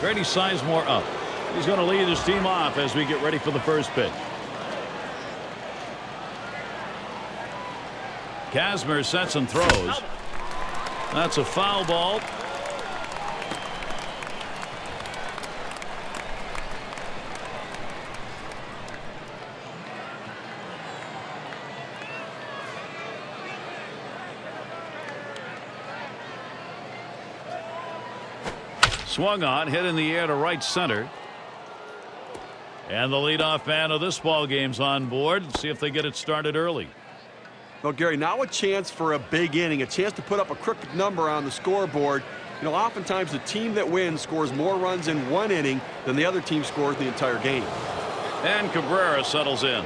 Grady Sizemore up. He's going to lead his team off as we get ready for the first pitch. Kazmir sets and throws. That's a foul ball. Swung on, hit in the air to right center. And the leadoff man of this ball game's on board. See if they get it started early. Well, Gary, now a chance for a big inning, a chance to put up a crooked number on the scoreboard. You know, oftentimes the team that wins scores more runs in one inning than the other team scores the entire game. And Cabrera settles in.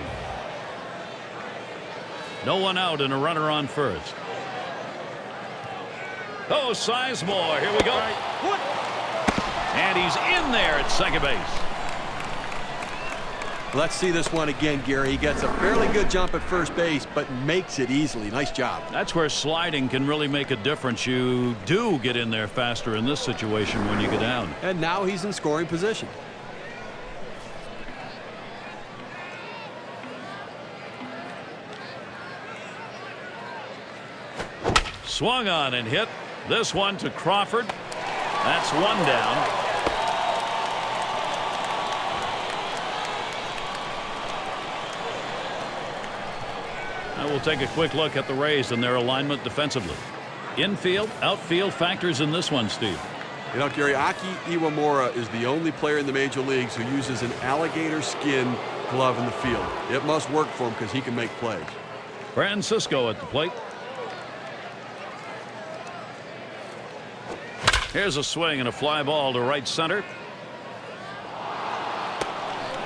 No one out and a runner on first. Oh, Sizemore. Here we go. And he's in there at second base. Let's see this one again, Gary. He gets a fairly good jump at first base, but makes it easily. Nice job. That's where sliding can really make a difference. You do get in there faster in this situation when you get down. And now he's in scoring position. Swung on and hit. This one to Crawford. That's one down. Now we'll take a quick look at the Rays and their alignment defensively. Infield, outfield factors in this one, Steve. You know, Gary, Aki Iwamura is the only player in the major leagues who uses an alligator skin glove in the field. It must work for him because he can make plays. Francisco at the plate. Here's a swing and a fly ball to right center.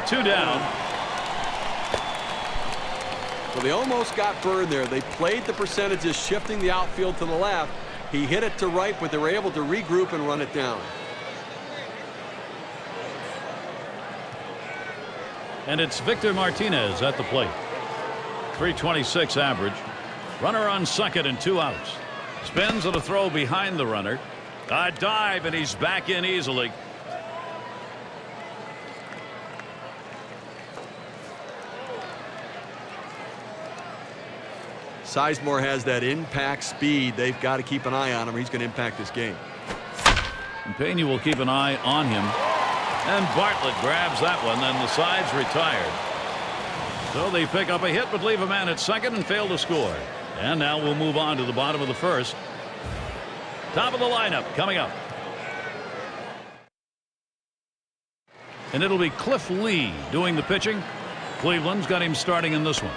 Two down. Well, they almost got burned there. They played the percentages, shifting the outfield to the left. He hit it to right, but they were able to regroup and run it down. And it's Victor Martinez at the plate. 326 average. Runner on second and 2 outs. Spins and a throw behind the runner. A dive, and he's back in easily. Sizemore has that impact speed. They've got to keep an eye on him. He's going to impact this game. And Pena will keep an eye on him. And Bartlett grabs that one, then the side's retired. So they pick up a hit but leave a man at second and fail to score. And now we'll move on to the bottom of the first. Top of the lineup coming up. And it'll be Cliff Lee doing the pitching. Cleveland's got him starting in this one.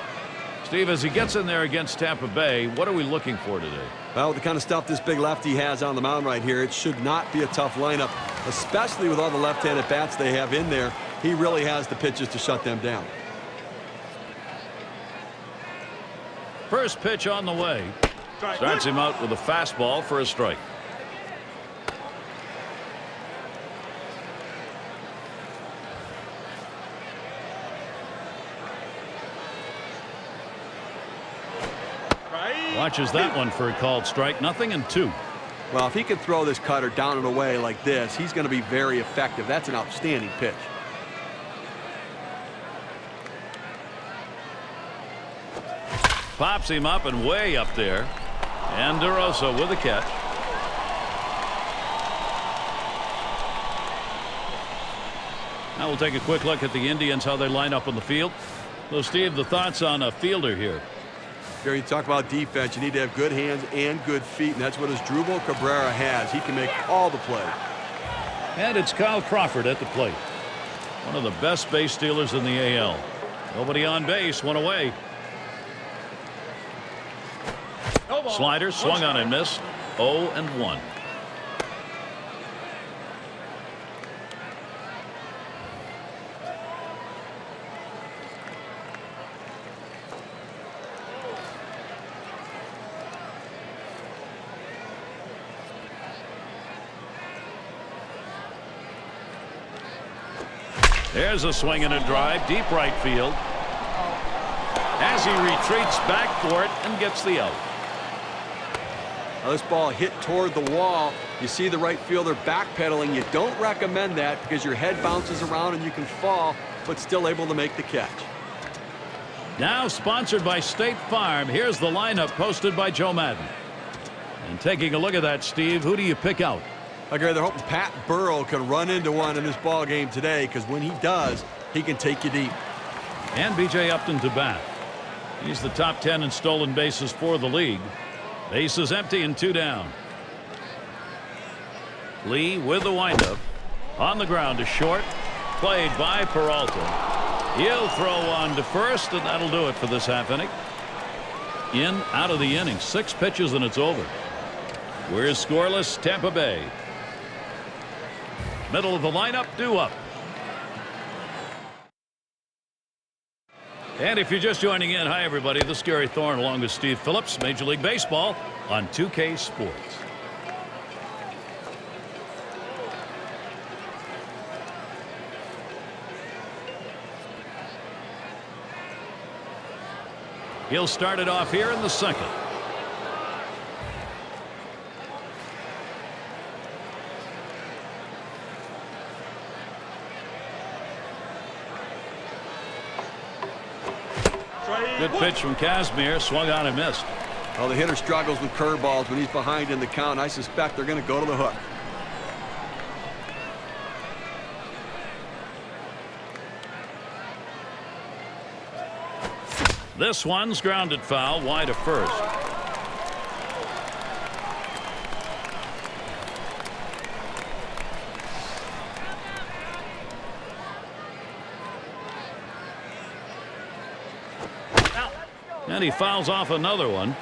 Steve, as he gets in there against Tampa Bay, what are we looking for today? Well, the kind of stuff this big lefty has on the mound right here, it should not be a tough lineup, especially with all the left-handed bats they have in there. He really has the pitches to shut them down. First pitch on the way. Starts him out with a fastball for a strike. Watches that one for a called strike. 0-2. Well, if he can throw this cutter down and away like this, he's going to be very effective. That's an outstanding pitch. Pops him up and way up there. And DeRosa with a catch. Now we'll take a quick look at the Indians, how they line up on the field. So, Steve, the thoughts on a fielder here? Gary, you talk about defense. You need to have good hands and good feet, and that's what Asdrubal Cabrera has. He can make all the plays. And it's Kyle Crawford at the plate. One of the best base stealers in the AL. Nobody on base, one away. Slider swung on and missed. 0-1. There's a swing and a drive, deep right field. As he retreats back for it and gets the out. Now, this ball hit toward the wall. You see the right fielder backpedaling. You don't recommend that because your head bounces around and you can fall, but still able to make the catch. Now sponsored by State Farm, here's the lineup posted by Joe Madden. And taking a look at that, Steve, who do you pick out? I agree. They're hoping Pat Burrow can run into one in this ball game today, because when he does, he can take you deep. And B.J. Upton to bat. He's the top 10 in stolen bases for the league. Bases empty and 2 down. Lee with the windup. On the ground to short. Played by Peralta. He'll throw on to first, and that'll do it for this half inning. In, out of the inning. 6 pitches, and it's over. We're scoreless, Tampa Bay. Middle of the lineup, due up. And if you're just joining in, hi everybody, this is Gary Thorne along with Steve Phillips, Major League Baseball on 2K Sports. He'll start it off here in the second. Good pitch from Kazmir, swung on and missed. Well, the hitter struggles with curveballs when he's behind in the count. I suspect they're going to go to the hook. This one's grounded foul, wide of first. And he fouls off another one.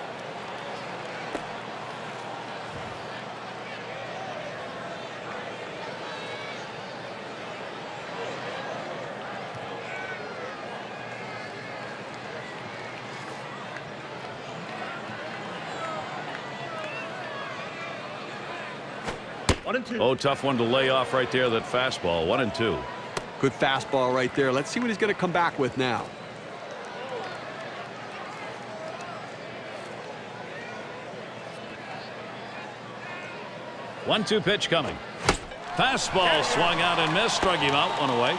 Oh, tough one to lay off right there, that fastball. 1-2. Good fastball right there. Let's see what he's going to come back with now. One-two pitch coming. Fastball swung out and missed. Struck him out, one away.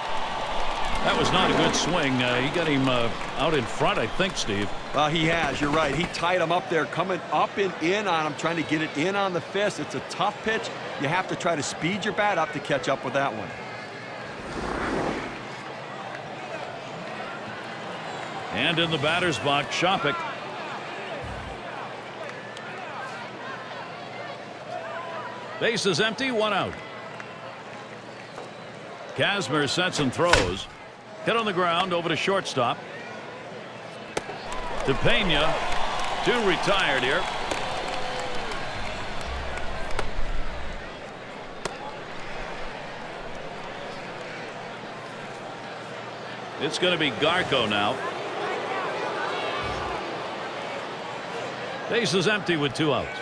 That was not a good swing. He got him out in front, I think, Steve. Well, he has. You're right. He tied him up there, coming up and in on him, trying to get it in on the fist. It's a tough pitch. You have to try to speed your bat up to catch up with that one. And in the batter's box, Shopik. Base is empty, 1 out. Kazmir sets and throws. Hit on the ground over to shortstop. To Pena. 2 retired here. It's going to be Garco now. Base is empty with 2 outs.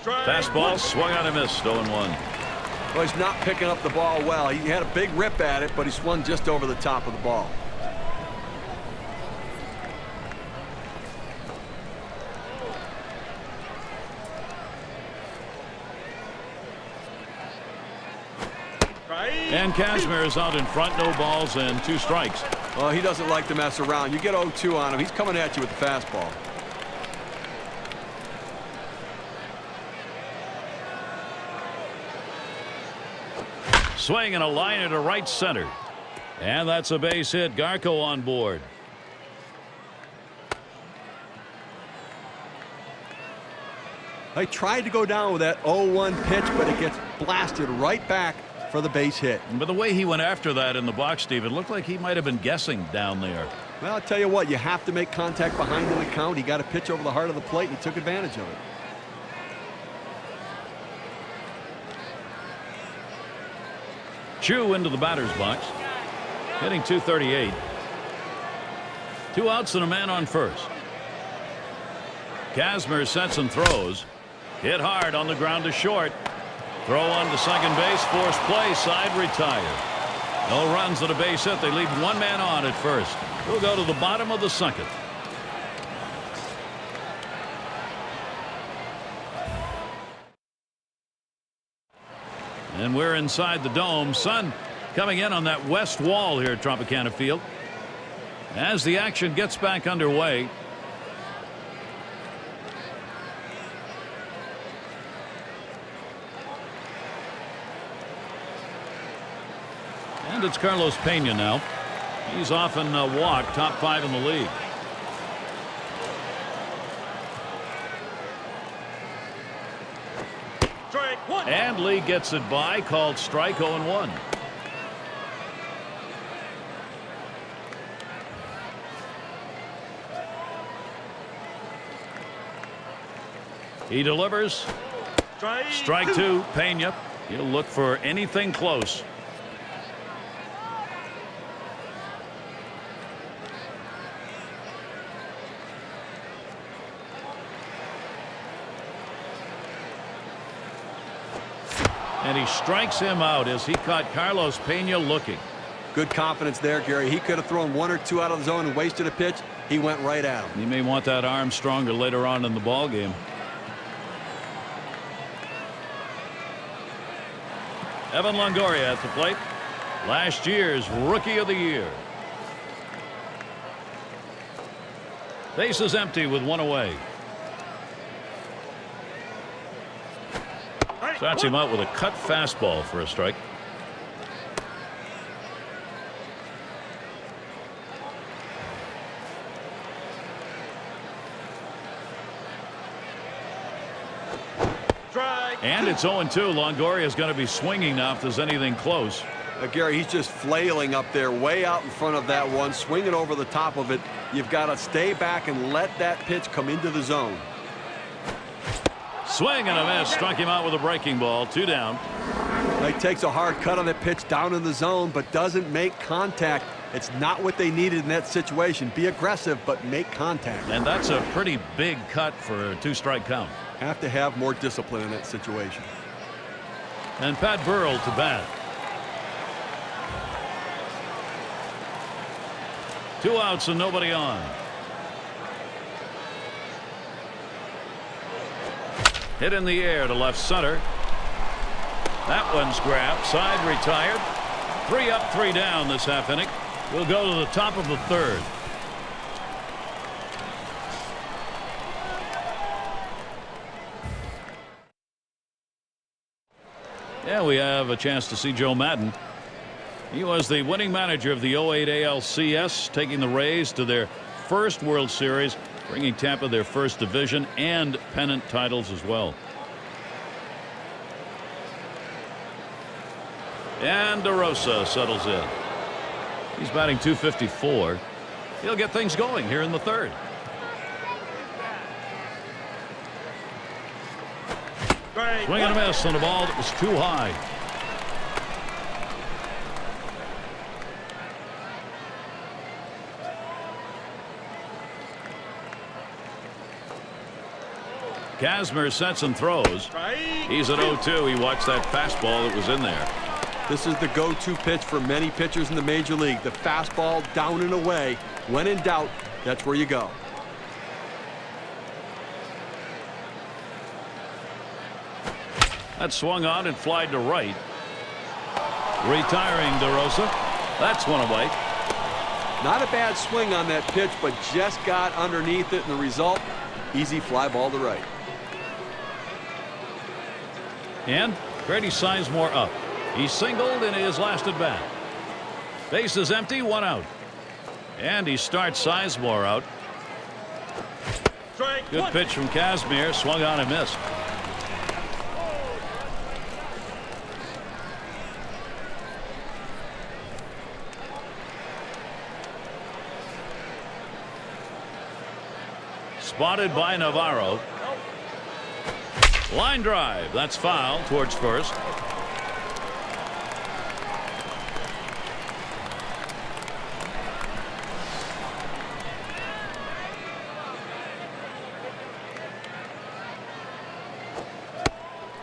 Fastball swung on and missed. 0-1. Well, he's not picking up the ball well. He had a big rip at it, but he swung just over the top of the ball. And Kazmir is out in front. No balls and 2 strikes. Well, he doesn't like to mess around. You get 0-2 on him. He's coming at you with the fastball. Swing and a liner to right center. And that's a base hit. Garco on board. They tried to go down with that 0-1 pitch, but it gets blasted right back for the base hit. But the way he went after that in the box, Steve, it looked like he might have been guessing down there. Well, I'll tell you what, you have to make contact behind in the count. He got a pitch over the heart of the plate, and he took advantage of it. Chu into the batter's box. Hitting .238. 2 outs and a man on first. Kazmir sets and throws. Hit hard on the ground to short. Throw on to second base. Forced play. Side retired. No runs at a base hit. They leave 1 man on at first. We'll go to the bottom of the second. And we're inside the dome. Sun coming in on that west wall here at Tropicana Field. As the action gets back underway. And it's Carlos Pena now. He's often walked top 5 in the league. And Lee gets it by, called strike 0-1. He delivers. Strike 2. Pena. He'll look for anything close. And he strikes him out as he caught Carlos Pena looking. Good confidence there, Gary. He could have thrown 1 or 2 out of the zone and wasted a pitch. He went right at him. He may want that arm stronger later on in the ball game. Evan Longoria at the plate. Last year's Rookie of the Year. Base is empty with 1 away. Starts him out with a cut fastball for a strike. And it's 0-2. Longoria is going to be swinging now if there's anything close. Gary, he's just flailing up there way out in front of that one, swinging over the top of it. You've got to stay back and let that pitch come into the zone. Swing and a miss. Struck him out with a breaking ball. 2 down. He takes a hard cut on that pitch down in the zone, but doesn't make contact. It's not what they needed in that situation. Be aggressive, but make contact. And that's a pretty big cut for a 2-strike count. Have to have more discipline in that situation. And Pat Burrell to bat. 2 outs and nobody on. Hit in the air to left center. That one's grabbed. Side retired. 3 up, 3 down this half inning. We'll go to the top of the 3rd. Yeah, we have a chance to see Joe Madden. He was the winning manager of the 08 ALCS, taking the Rays to their first World Series, bringing Tampa their first division and pennant titles as well. And DeRosa settles in. He's batting .254. He'll get things going here in the 3rd. Swing and a miss on a ball that was too high. Kazmir sets and throws. He's at 0-2. He watched that fastball that was in there. This is the go-to pitch for many pitchers in the major league. The fastball down and away. When in doubt, that's where you go. That swung on and flied to right. Retiring DeRosa. That's 1 away. Not a bad swing on that pitch, but just got underneath it, and the result, easy fly ball to right. And Grady Sizemore up. He singled in his last at bat. Base is empty, 1 out. And he starts Sizemore out. Good pitch from Kazmir. Swung on and missed. Spotted by Navarro. Line drive. That's foul towards first.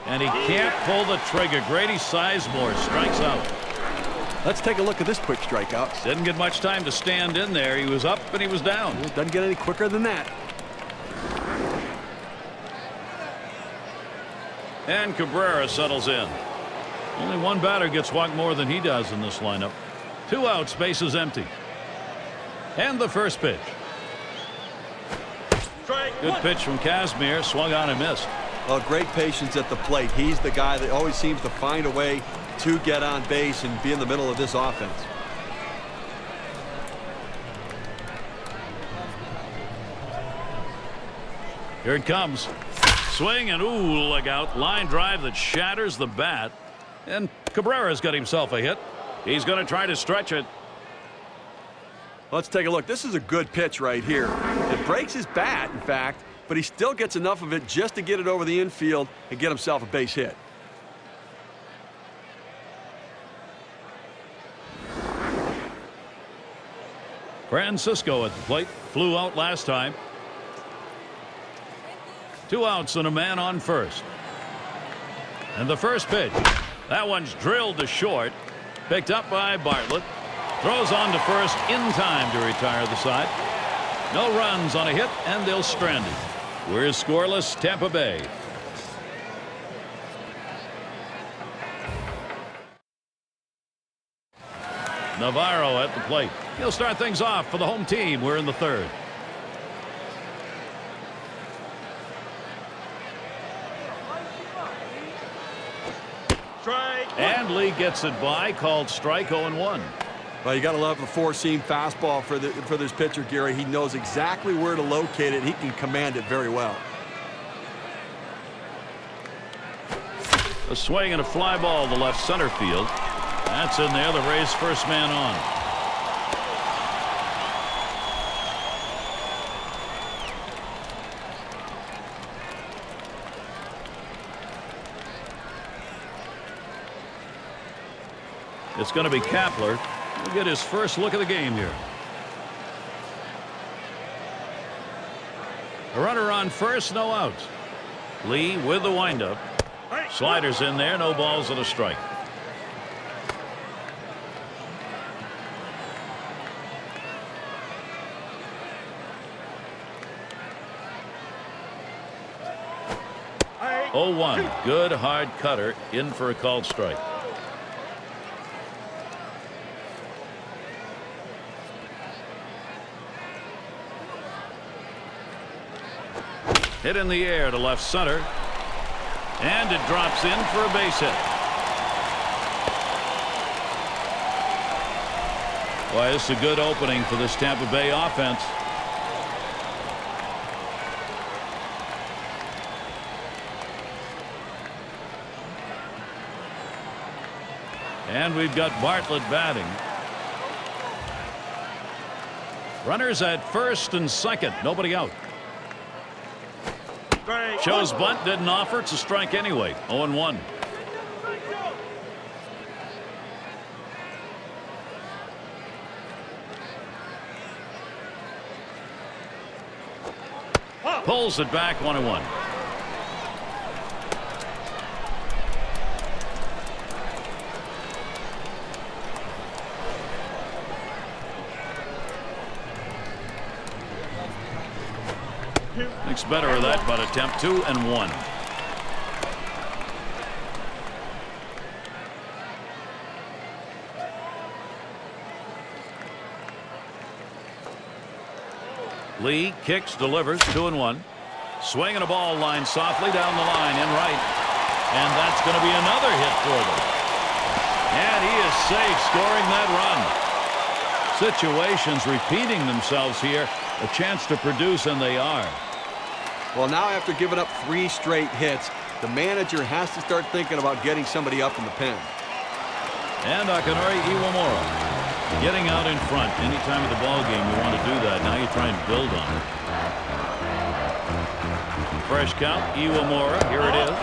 And he can't pull the trigger. Grady Sizemore strikes out. Let's take a look at this quick strikeout. Didn't get much time to stand in there. He was up and he was down. Well, doesn't get any quicker than that. And Cabrera settles in. Only one batter gets walked more than he does in this lineup. 2 outs, bases empty. And the first pitch. Good pitch from Kazmir. Swung on and missed. Well, great patience at the plate. He's the guy that always seems to find a way to get on base and be in the middle of this offense. Here it comes. Swing and ooh, look out. Line drive that shatters the bat. And Cabrera's got himself a hit. He's going to try to stretch it. Let's take a look. This is a good pitch right here. It breaks his bat, in fact, but he still gets enough of it just to get it over the infield and get himself a base hit. Francisco at the plate. Flew out last time. 2 outs and a man on first. And the first pitch. That one's drilled to short. Picked up by Bartlett. Throws on to first in time to retire the side. No runs on a hit, and they'll strand it. We're scoreless, Tampa Bay. Navarro at the plate. He'll start things off for the home team. We're in the third. And Lee gets it by. Called strike. 0-1. Well, you got to love the four-seam fastball for this pitcher, Gary. He knows exactly where to locate it. He can command it very well. A swing and a fly ball to left center field. That's in there. The Rays' first man on. It's going to be Kapler. He'll get his first look of the game here. A runner on first, no outs. Lee with the windup. Sliders in there, no balls and a strike. Oh, 0-1. Good hard cutter in for a called strike. Hit in the air to left center. And it drops in for a base hit. Boy, this is a good opening for this Tampa Bay offense. And we've got Bartlett batting. Runners at first and second. Nobody out. Shows bunt, didn't offer. It's a strike anyway. 0-1. Pulls it back. 1-1. Makes better of that, but attempt 2-1. Lee kicks, delivers. 2-1. Swinging a ball line softly down the line in right. And that's going to be another hit for them. And he is safe, scoring that run. Situations repeating themselves here. A chance to produce, and they are. Well, now after giving up 3 straight hits, the manager has to start thinking about getting somebody up in the pen. And Akinori Iwamura getting out in front. Any time of the ball game you want to do that. Now you try and build on it. Fresh count. Iwamura. Here it is.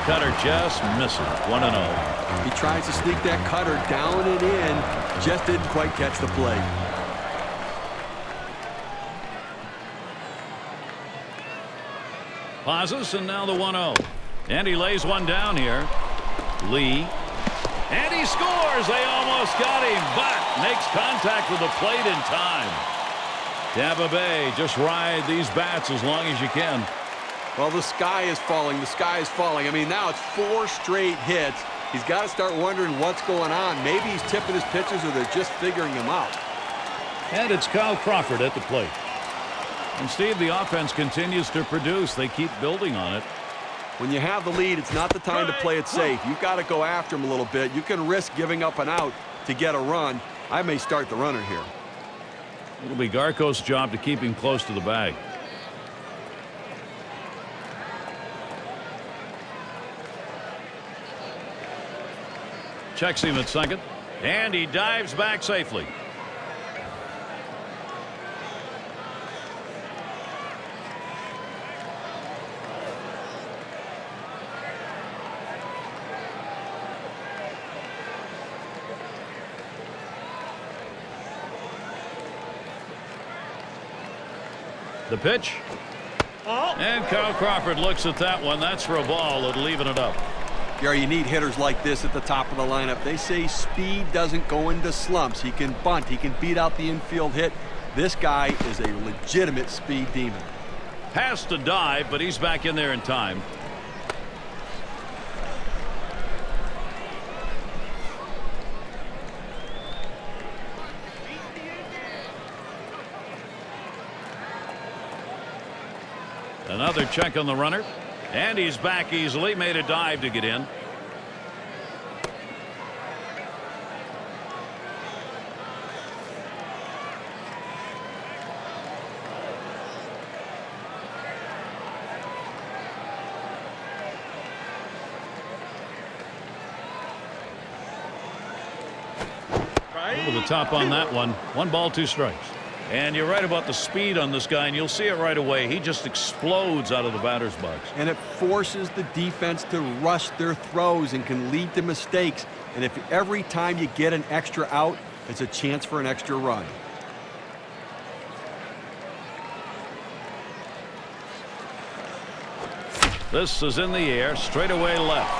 Cutter just misses. 1-0. He tries to sneak that cutter down and in. Just didn't quite catch the play. Pauses, and now the 1-0. And he lays one down here. Lee. And he scores. They almost got him, but makes contact with the plate in time. Tampa Bay, just ride these bats as long as you can. Well, the sky is falling. The sky is falling. I mean, now it's 4 straight hits. He's got to start wondering what's going on. Maybe he's tipping his pitches or they're just figuring him out. And it's Kyle Crawford at the plate. And Steve, the offense continues to produce. They keep building on it. When you have the lead, it's not the time to play it safe. You've got to go after him a little bit. You can risk giving up an out to get a run. I may start the runner here. It'll be Garco's job to keep him close to the bag. Checks him at second, and he dives back safely. The pitch. And Kyle Crawford looks at that one. That's for a ball. It'll even it up. Gary, you need hitters like this at the top of the lineup. They say speed doesn't go into slumps. He can bunt. He can beat out the infield hit. This guy is a legitimate speed demon. Has to dive, but he's back in there in time. Another check on the runner, and he's back easily. Made a dive to get in. Over the top on that one. 1 ball, 2 strikes. And you're right about the speed on this guy, and you'll see it right away. He just explodes out of the batter's box. And it forces the defense to rush their throws and can lead to mistakes. And if every time you get an extra out, it's a chance for an extra run. This is in the air, straight away left.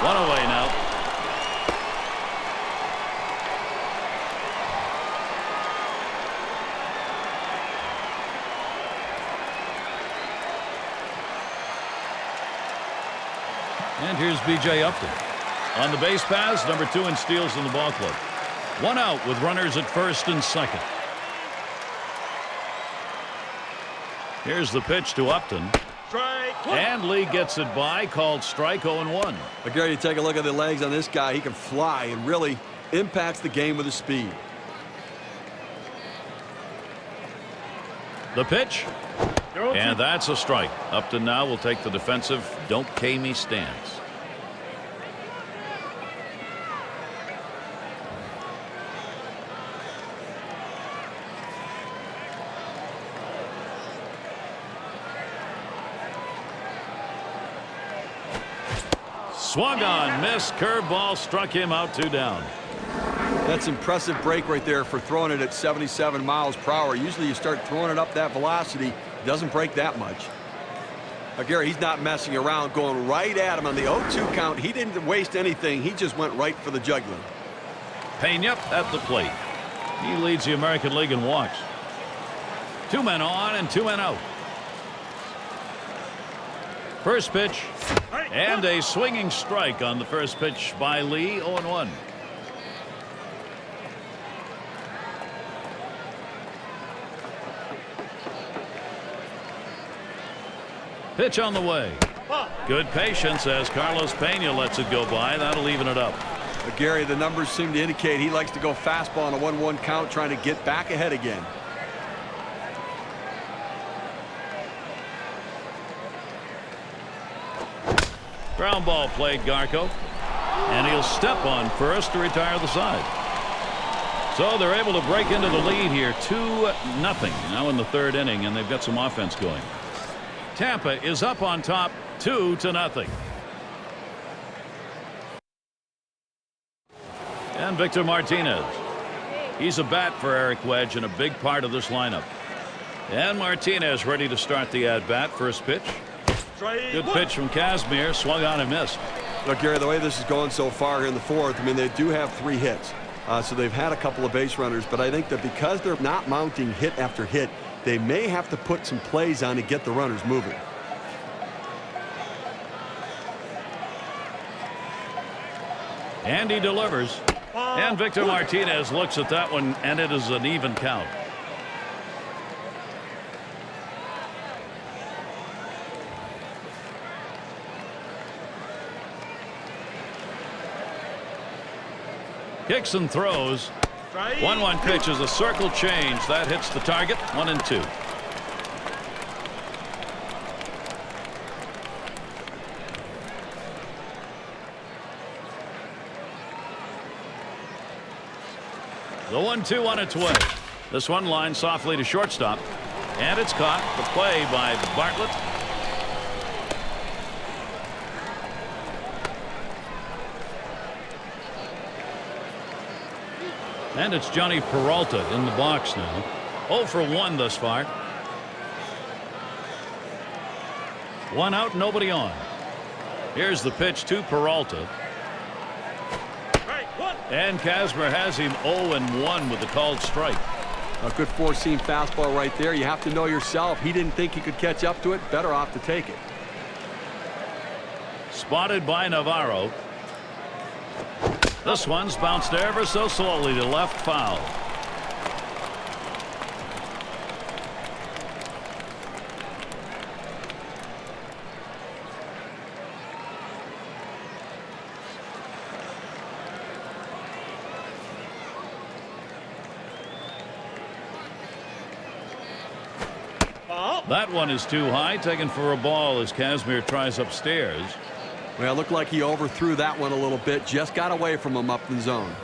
1 away now. And here's B.J. Upton. On the base paths, number 2 in steals in the ball club. 1 out with runners at first and second. Here's the pitch to Upton. Strike 1. And Lee gets it by, called strike 0-1. But Gary, you take a look at the legs on this guy. He can fly and really impacts the game with his speed. The pitch. And that's a strike. Upton now will take the defensive don't K me stance. Swung on, missed, curveball struck him out, 2 down. That's impressive break right there for throwing it at 77 miles per hour. Usually you start throwing it up that velocity, it doesn't break that much. Now, Gary, he's not messing around, going right at him on the 0-2 count. He didn't waste anything. He just went right for the jugular. Pena at the plate. He leads the American League in walks. 2 men on and 2 men out. First pitch. And a swinging strike on the first pitch by Lee. 0-1. Pitch on the way. Good patience as Carlos Pena lets it go by. That'll even it up. But Gary, the numbers seem to indicate he likes to go fastball on a 1-1 count, trying to get back ahead again. Ground ball played Garco. And he'll step on first to retire the side. So they're able to break into the lead here. 2-0 now in the 3rd inning, and they've got some offense going. Tampa is up on top 2-0. And Victor Martinez. He's a bat for Eric Wedge and a big part of this lineup. And Martinez ready to start the at-bat. First pitch. Good pitch from Kazmir. Swung on and missed. Look, Gary, the way this is going so far here in the 4th, I mean, they do have 3 hits. So they've had a couple of base runners, but I think that because they're not mounting hit after hit, they may have to put some plays on to get the runners moving. And he delivers. And Victor Martinez looks at that one, and it is an even count. Kicks and throws. 1-1 pitch is a circle change. That hits the target. 1-2. The 1-2 on its way. This one lined softly to shortstop. And it's caught. The play by Bartlett. And it's Johnny Peralta in the box now. 0 for 1 thus far. 1 out, nobody on. Here's the pitch to Peralta. And Kazmir has him 0-1 with the called strike. A good four-seam fastball right there. You have to know yourself. He didn't think he could catch up to it. Better off to take it. Spotted by Navarro. This one's bounced ever so slowly to left, foul. That one is too high, taken for a ball as Kazmir tries upstairs. Well, it looked like he overthrew that one a little bit. Just got away from him up in the zone.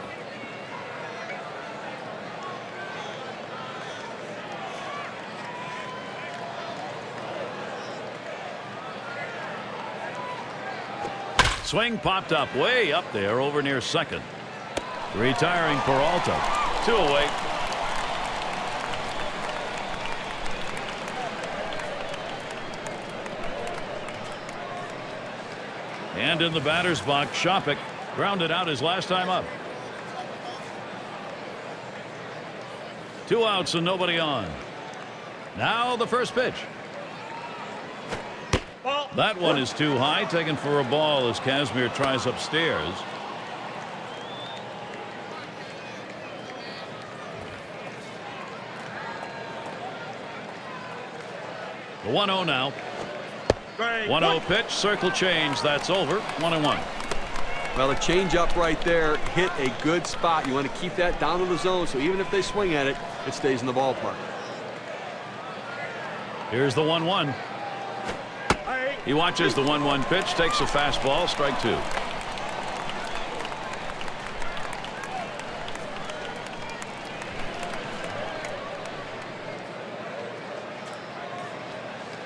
Swing popped up way up there over near second. Retiring Peralta. 2 away. And in the batter's box, Shopik grounded out his last time up. 2 outs and nobody on. Now the first pitch. That one is too high, taken for a ball as Kazmir tries upstairs. The 1-0 now. 1-0 pitch, circle change, that's over. 1-1. Well, the change-up right there hit a good spot. You want to keep that down to the zone, so even if they swing at it, it stays in the ballpark. Here's the 1-1. He watches the 1-1 pitch, takes a fastball, strike 2.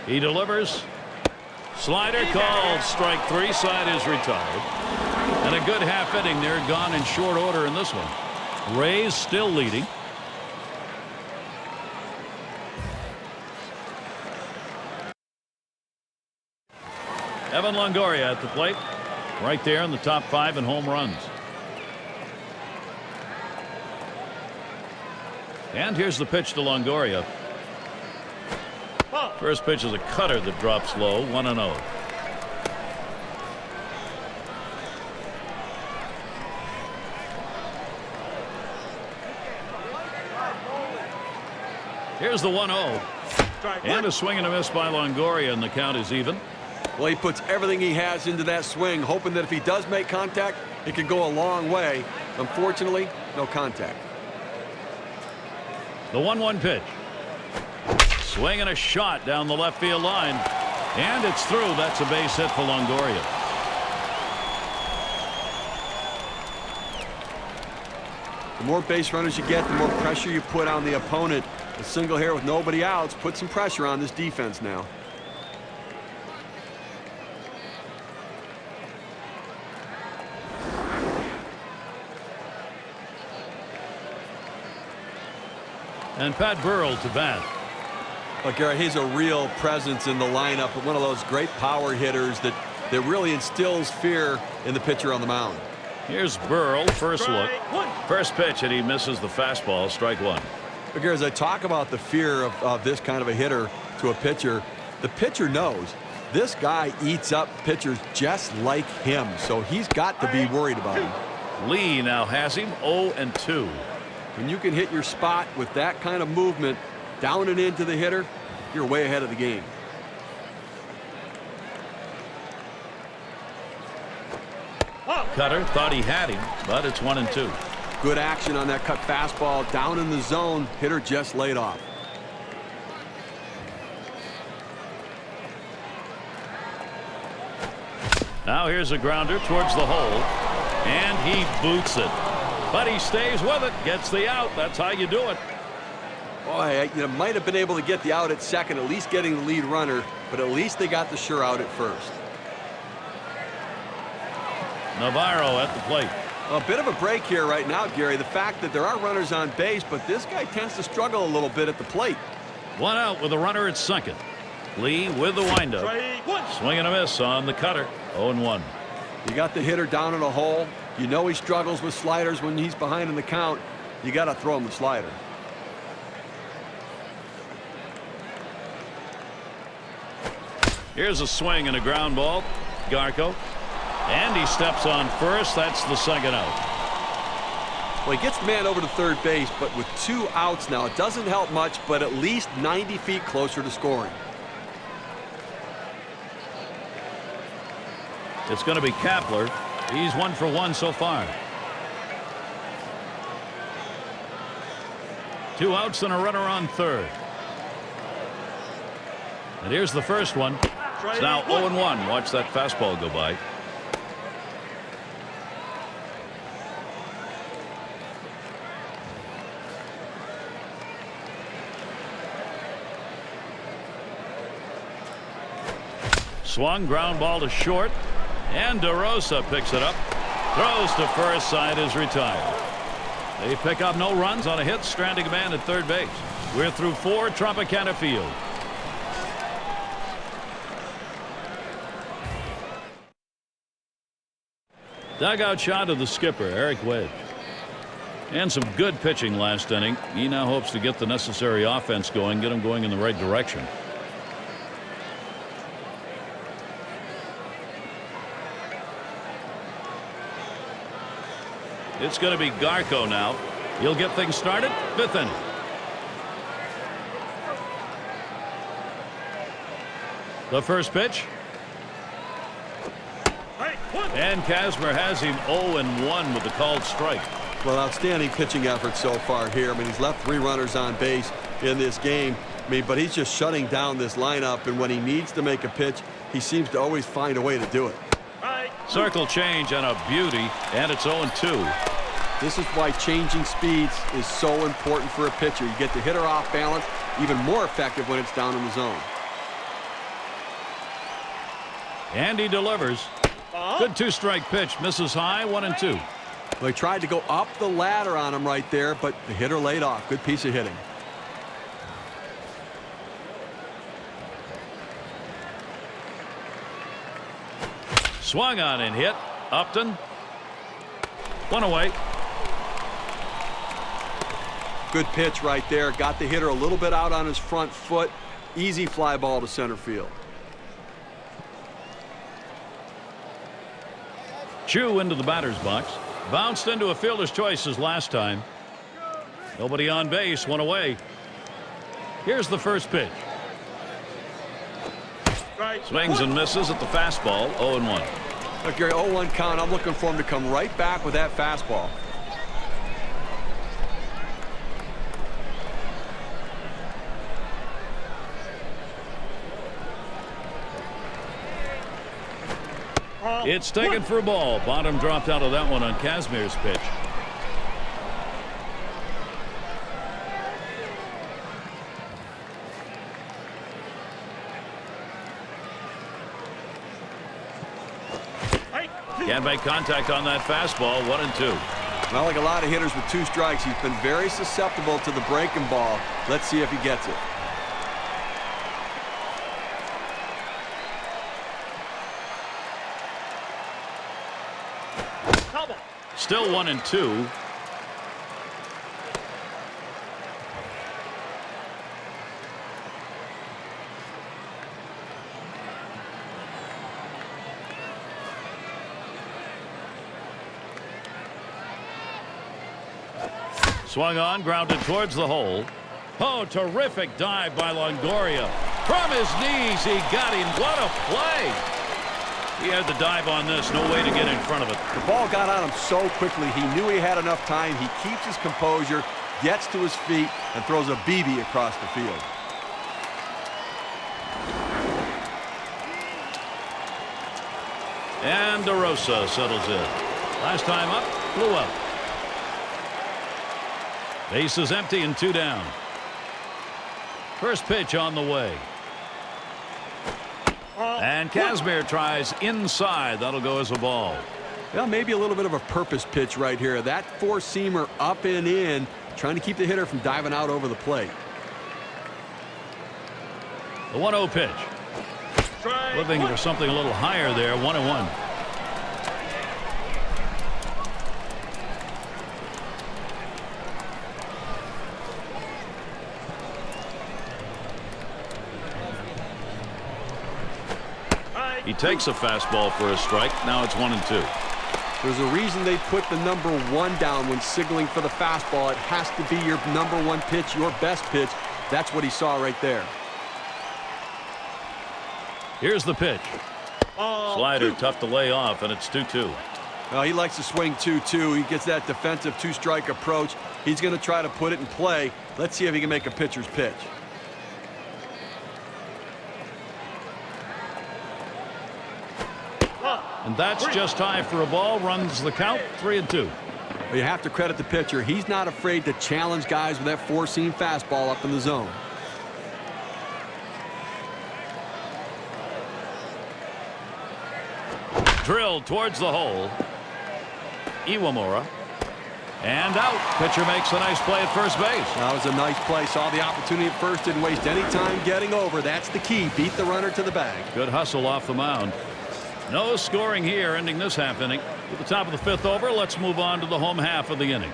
He delivers. Slider called. Strike 3. Side is retired. And a good half inning there, gone in short order in this one. Rays still leading. Evan Longoria at the plate. Right there in the top 5 in home runs. And here's the pitch to Longoria. First pitch is a cutter that drops low. 1-0. Here's the 1-0. And a swing and a miss by Longoria, and the count is even. Well, he puts everything he has into that swing, hoping that if he does make contact, it could go a long way. Unfortunately, no contact. The 1-1 pitch. Swing and a shot down the left field line. And it's through. That's a base hit for Longoria. The more base runners you get, the more pressure you put on the opponent. A single here with nobody outs puts some pressure on this defense now. And Pat Burrell to bat. Well, Garrett, he's a real presence in the lineup, one of those great power hitters that really instills fear in the pitcher on the mound. Here's Burrell, first look. First pitch, and he misses the fastball, strike 1. But Garrett, as I talk about the fear of this kind of a hitter to a pitcher, the pitcher knows this guy eats up pitchers just like him, so he's got to be worried about him. Lee now has him 0-2. When you can hit your spot with that kind of movement down and into the hitter, you're way ahead of the game. Cutter thought he had him, but it's 1-2. Good action on that cut fastball down in the zone. Hitter just laid off. Now here's a grounder towards the hole, and he boots it. But he stays with it, gets the out. That's how you do it. Boy, you might have been able to get the out at second, at least getting the lead runner, but at least they got the sure out at first. Navarro at the plate. A bit of a break here right now, Gary. The fact that there are runners on base, but this guy tends to struggle a little bit at the plate. One out with a runner at second. Lee with the windup. Swing and a miss on the cutter. 0-1. You got the hitter down in a hole. You know he struggles with sliders when he's behind in the count. You got to throw him the slider. Here's a swing and a ground ball. Garco. And he steps on first. That's the second out. Well, he gets the man over to third base, but with 2 outs now, it doesn't help much, but at least 90 feet closer to scoring. It's going to be Kapler. He's 1 for 1 so far. 2 outs and a runner on third. And here's the first one. It's now 0-1. Watch that fastball go by. Swung, ground ball to short, and DeRosa picks it up. Throws to first, side is retired. They pick up no runs on a hit, stranding a man at third base. We're through 4, Tropicana Field. Dugout shot of the skipper, Eric Wedge. And some good pitching last inning. He now hopes to get the necessary offense going, get him going in the right direction. It's going to be Garco now. He'll get things started. 5th inning. The first pitch. And Kazmir has him 0-1 with the called strike. Well, outstanding pitching effort so far here. I mean, he's left 3 runners on base in this game. I mean, but he's just shutting down this lineup, and when he needs to make a pitch, he seems to always find a way to do it. Circle change and a beauty, and it's 0-2. This is why changing speeds is so important for a pitcher. You get the hitter off balance, even more effective when it's down in the zone. And he delivers. Good 2-strike pitch, misses high, 1-2. Well, he tried to go up the ladder on him right there, but the hitter laid off. Good piece of hitting. Swung on and hit. Upton. 1 away. Good pitch right there. Got the hitter a little bit out on his front foot. Easy fly ball to center field. Chu into the batter's box. Bounced into a fielder's choice as last time. Nobody on base, 1 away. Here's the first pitch. Swings and misses at the fastball, 0-1. Look, Gary, 0-1 count. I'm looking for him to come right back with that fastball. It's taken for a ball. Bottom dropped out of that one on Kazmir's pitch. Can't make contact on that fastball. 1-2. Well, like a lot of hitters with 2 strikes, he's been very susceptible to the breaking ball. Let's see if he gets it. Still 1-2. Swung on, grounded towards the hole. Oh, terrific dive by Longoria. From his knees, he got him. What a play. He had the dive on this. No way to get in front of it. The ball got on him so quickly. He knew he had enough time. He keeps his composure, gets to his feet, and throws a BB across the field. And DeRosa settles in. Last time up, flew up. Base is empty and 2 down. First pitch on the way. And Kazmir tries inside. That'll go as a ball. Well, maybe a little bit of a purpose pitch right here. That four-seamer up and in, trying to keep the hitter from diving out over the plate. The 1-0 pitch. Looking for something a little higher there. 1-1. He takes a fastball for a strike. Now it's 1-2. There's a reason they put the number 1 down when signaling for the fastball. It has to be your number 1 pitch, your best pitch. That's what he saw right there. Here's the pitch. Slider tough to lay off, and it's 2-2. Well, he likes to swing 2-2. He gets that defensive 2-strike approach. He's going to try to put it in play. Let's see if he can make a pitcher's pitch. And that's just high for a ball. Runs the count. 3-2. Well, you have to credit the pitcher. He's not afraid to challenge guys with that four-seam fastball up in the zone. Drilled towards the hole. Iwamura. And out. Pitcher makes a nice play at first base. That was a nice play. Saw the opportunity at first. Didn't waste any time getting over. That's the key. Beat the runner to the bag. Good hustle off the mound. No scoring here, ending this half inning. At the top of the 5th over, let's move on to the home half of the inning.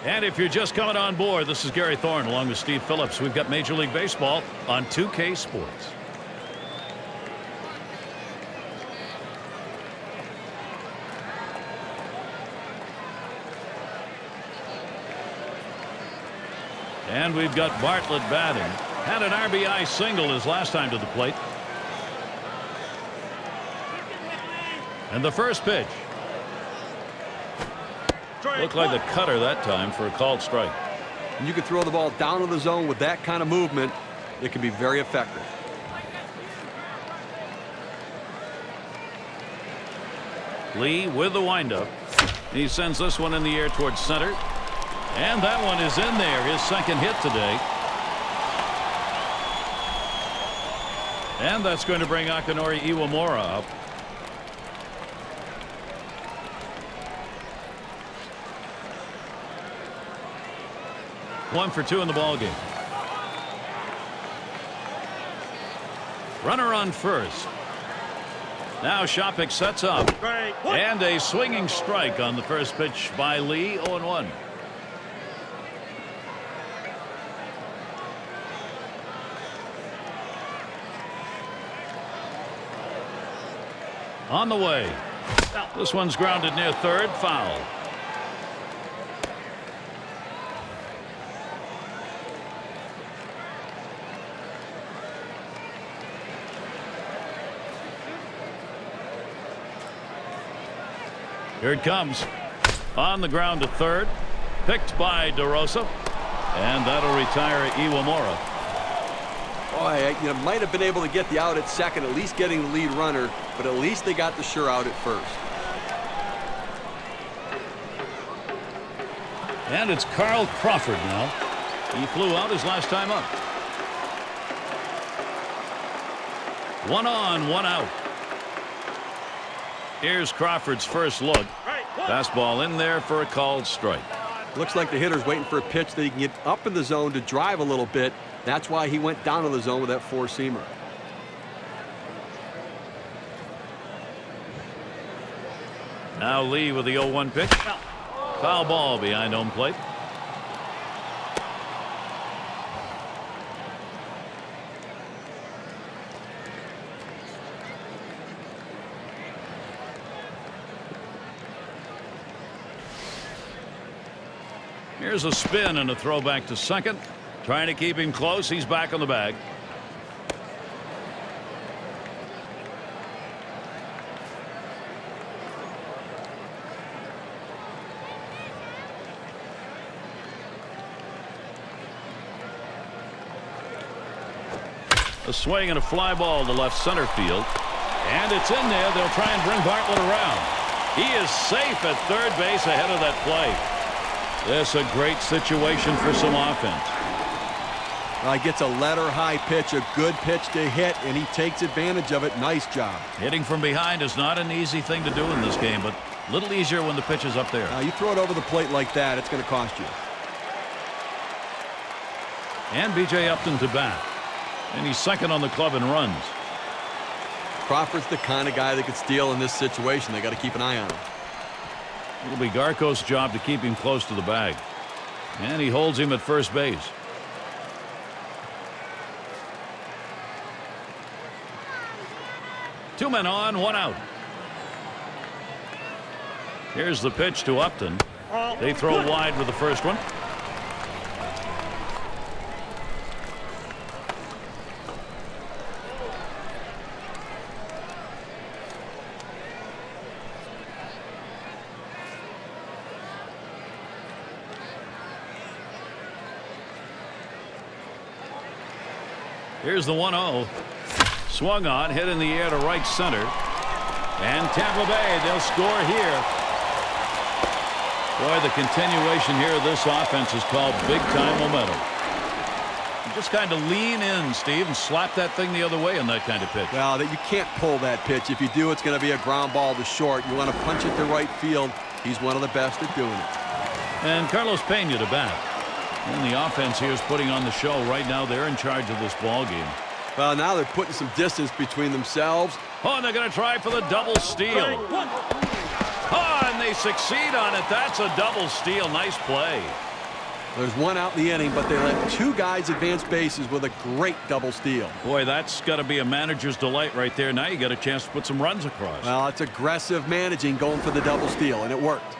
And if you're just coming on board, this is Gary Thorne along with Steve Phillips. We've got Major League Baseball on 2K Sports. And we've got Bartlett batting. Had an RBI single his last time to the plate. And the first pitch. Looked like the cutter that time for a called strike. And you can throw the ball down to the zone with that kind of movement. It can be very effective. Lee with the windup. He sends this one in the air towards center. And that one is in there. His second hit today. And that's going to bring Akinori Iwamura up. One for 2 in the ballgame. Runner on first. Now Shopik sets up. And a swinging strike on the first pitch by Lee. 0-1. On the way. This one's grounded near third. Foul. Here it comes. On the ground to third. Picked by DeRosa. And that'll retire Iwamura. Boy, you might have been able to get the out at second, at least getting the lead runner, but at least they got the sure out at first. And it's Carl Crawford now. He flew out his last time up. 1 on, 1 out. Here's Crawford's first look. Fastball in there for a called strike. Looks like the hitter's waiting for a pitch that he can get up in the zone to drive a little bit. That's why he went down to the zone with that four-seamer. Now Lee with the 0-1 pitch. Foul ball behind home plate. Here's a spin and a throw back to second. Trying to keep him close. He's back on the bag. A swing and a fly ball to left center field. And it's in there. They'll try and bring Bartlett around. He is safe at third base ahead of that play. This a great situation for some offense. He gets a letter high pitch, a good pitch to hit, and he takes advantage of it. Nice job. Hitting from behind is not an easy thing to do in this game, but a little easier when the pitch is up there. You throw it over the plate like that, it's going to cost you. And B.J. Upton to bat. And he's second on the club in runs. Crawford's the kind of guy that could steal in this situation. They got to keep an eye on him. It'll be Garco's job to keep him close to the bag. And he holds him at first base. Two men on, one out. Here's the pitch to Upton. They throw wide with the first one. Here's the 1-0. Swung on, hit in the air to right center. And Tampa Bay, they'll score here. Boy, the continuation here of this offense is called big-time momentum. You just kind of lean in, Steve, and slap that thing the other way on that kind of pitch. Well, you can't pull that pitch. If you do, it's going to be a ground ball to short. You want to punch it to right field. He's one of the best at doing it. And Carlos Pena to bat. And the offense here is putting on the show. Right now, they're in charge of this ball game. Well, now they're putting some distance between themselves. Oh, and they're going to try for the double steal. Oh, and they succeed on it. That's a double steal. Nice play. There's one out in the inning, but they let two guys advance bases with a great double steal. Boy, that's got to be a manager's delight right there. Now you got a chance to put some runs across. Well, it's aggressive managing, going for the double steal, and it worked.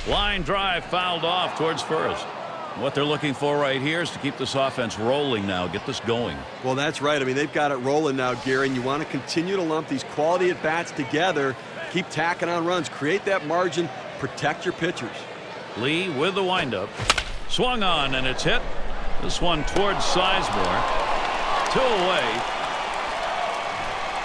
Line drive fouled off towards first. What they're looking for right here is to keep this offense rolling now, get this going. Well, that's right. I mean, they've got it rolling now, Gary, and you want to continue to lump these quality at-bats together, keep tacking on runs, create that margin, protect your pitchers. Lee with the windup. Swung on, and it's hit. This one towards Sizemore. Two away.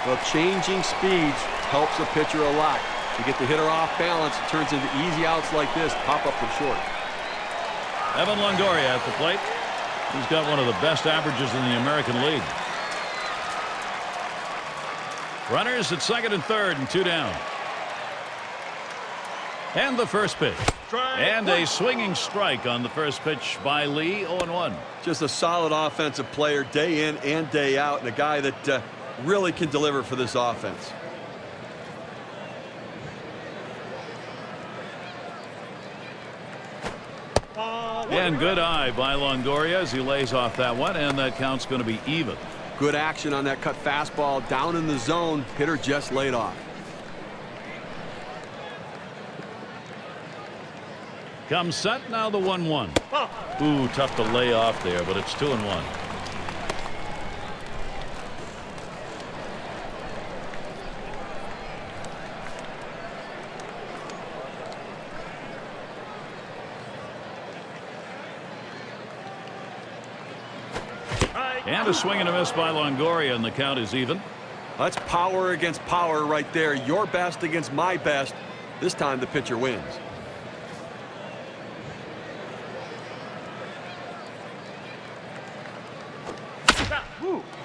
Well, changing speeds helps a pitcher a lot. You get the hitter off balance, it turns into easy outs like this, pop up for short. Evan Longoria at the plate. He's got one of the best averages in the American League. Runners at second and third and two down. And the first pitch. And a swinging strike on the first pitch by Lee, 0-1. Just a solid offensive player day in and day out, and a guy that really can deliver for this offense. And good eye by Longoria as he lays off that one, and that count's going to be even. Good action on that cut fastball down in the zone. Hitter just laid off. Comes set, now the 1-1. Ooh, tough to lay off there, but it's 2-1. And a swing and a miss by Longoria, and the count is even. That's power against power right there. Your best against my best. This time the pitcher wins.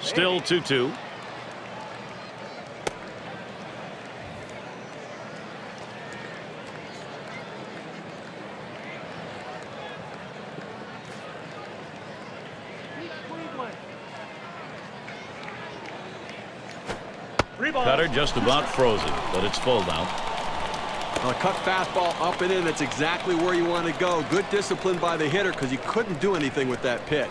Still 2-2. Cutter just about froze it, but it's full now. A cut fastball up and in. That's exactly where you want to go. Good discipline by the hitter because he couldn't do anything with that pitch.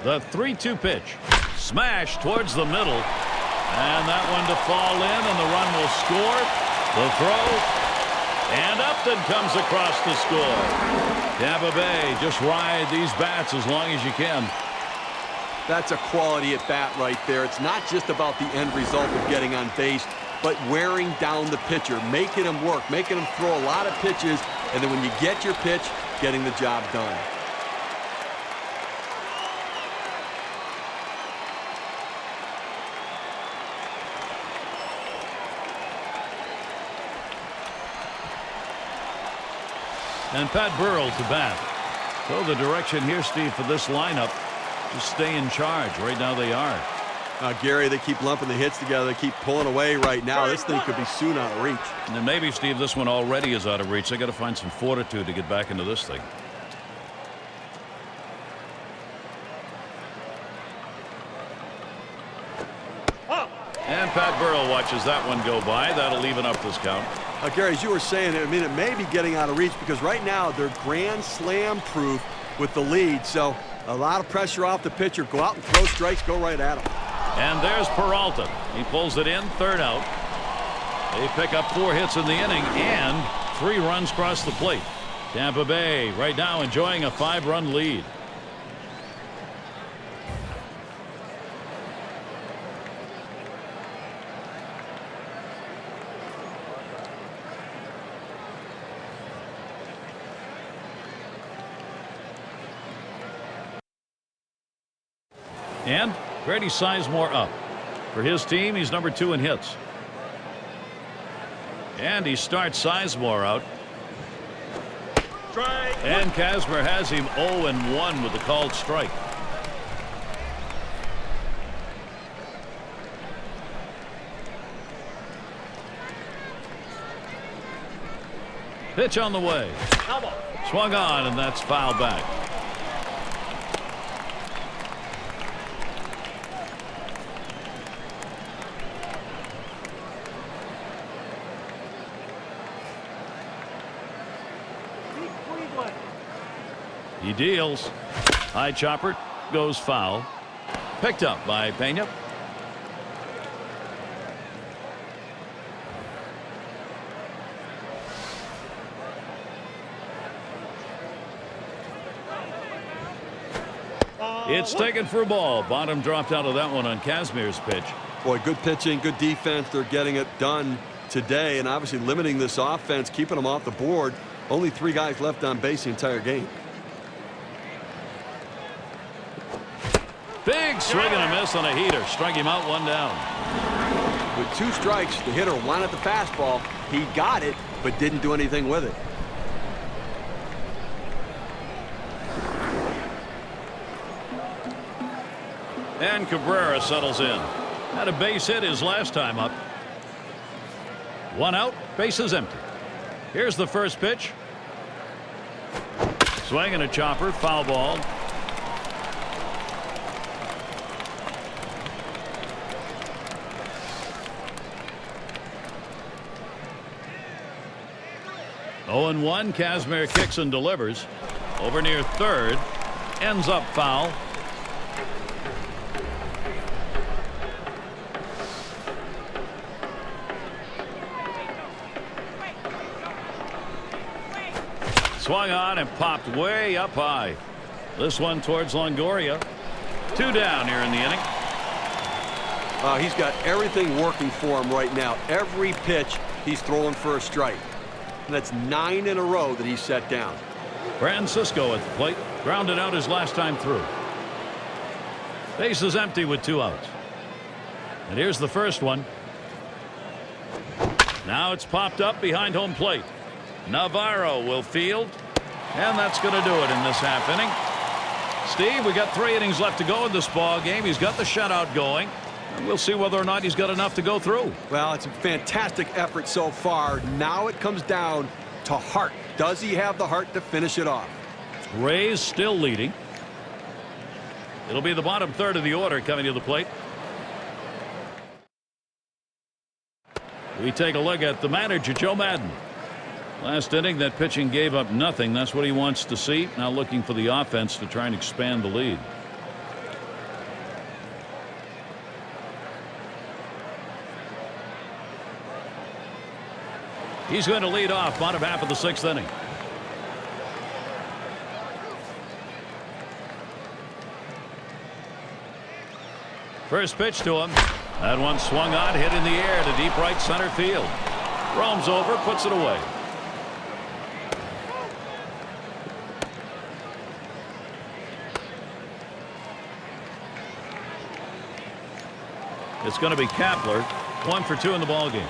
The 3-2 pitch. Smash towards the middle. And that one to fall in, and the run will score. The throw. And Upton comes across to score. Tampa Bay, just ride these bats as long as you can. That's a quality at bat right there. It's not just about the end result of getting on base, but wearing down the pitcher, making him work, making him throw a lot of pitches, and then when you get your pitch, getting the job done. And Pat Burrell to bat. So the direction here, Steve, for this lineup, just stay in charge. Right now they are. Gary, they keep lumping the hits together. They keep pulling away right now. This thing could be soon out of reach. And then maybe, Steve, this one already is out of reach. They got to find some fortitude to get back into this thing. And Pat Burrell watches that one go by. That'll even up this count. Gary, as you were saying, I mean, it may be getting out of reach because right now they're grand slam proof with the lead. So a lot of pressure off the pitcher. Go out and throw strikes, go right at him. And there's Peralta. He pulls it in, third out. They pick up 4 hits in the inning and 3 runs across the plate. Tampa Bay right now enjoying a 5-run lead. And Grady Sizemore up. For his team, he's number 2 in hits. And he starts Sizemore out. Strike. And Kazmir has him 0-1 with the called strike. Pitch on the way. Swung on, and that's foul back. He deals. High chopper goes foul. Picked up by Pena. It's taken for a ball. Bottom dropped out of that one on Kazmir's pitch. Boy, good pitching, good defense. They're getting it done today, and obviously limiting this offense, keeping them off the board. Only 3 guys left on base the entire game. Big swing and a miss on a heater. Struck him out, 1 down. With 2 strikes, the hitter wanted the fastball. He got it, but didn't do anything with it. And Cabrera settles in. Had a base hit his last time up. 1 out, bases empty. Here's the first pitch. Swing and a chopper, foul ball. Oh, 0-1. Kazmir kicks and delivers. Over near third. Ends up foul. Swung on and popped way up high. This one towards Longoria. 2 down here in the inning. He's got everything working for him right now. Every pitch he's throwing for a strike. And that's 9 in a row that he's set down. Francisco at the plate. Grounded out his last time through. Base is empty with 2 outs. And here's the first one. Now it's popped up behind home plate. Navarro will field. And that's going to do it in this half inning. Steve, we got 3 innings left to go in this ball game. He's got the shutout going. And we'll see whether or not he's got enough to go through. Well, it's a fantastic effort so far. Now it comes down to heart. Does he have the heart to finish it off? Rays still leading. It'll be the bottom third of the order coming to the plate. We take a look at the manager, Joe Madden. Last inning, that pitching gave up nothing. That's what he wants to see. Now looking for the offense to try and expand the lead. He's going to lead off bottom half of the 6th inning. First pitch to him. That one swung on, hit in the air to deep right center field. Roams over, puts it away. It's going to be Kapler, 1 for 2 in the ballgame.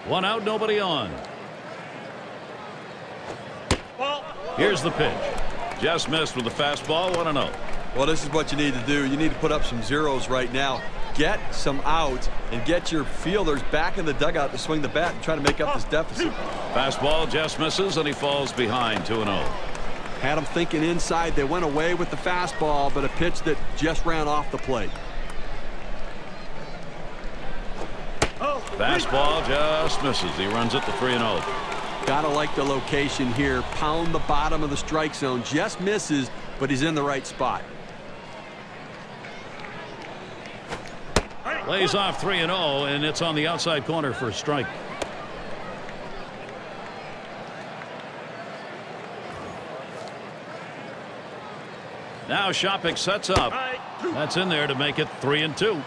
1 out, nobody on. Here's the pitch. Just missed with the fastball, 1-0. Well, this is what you need to do. You need to put up some zeros right now. Get some outs and get your fielders back in the dugout to swing the bat and try to make up this deficit. Fastball just misses, and he falls behind 2-0. Had them thinking inside. They went away with the fastball, but a pitch that just ran off the plate. Fastball just misses. He runs it to 3-0. Gotta like the location here. Pound the bottom of the strike zone. Just misses, but he's in the right spot. Lays off 3-0, and it's on the outside corner for a strike. Now Shopik sets up. That's in there to make it 3-2.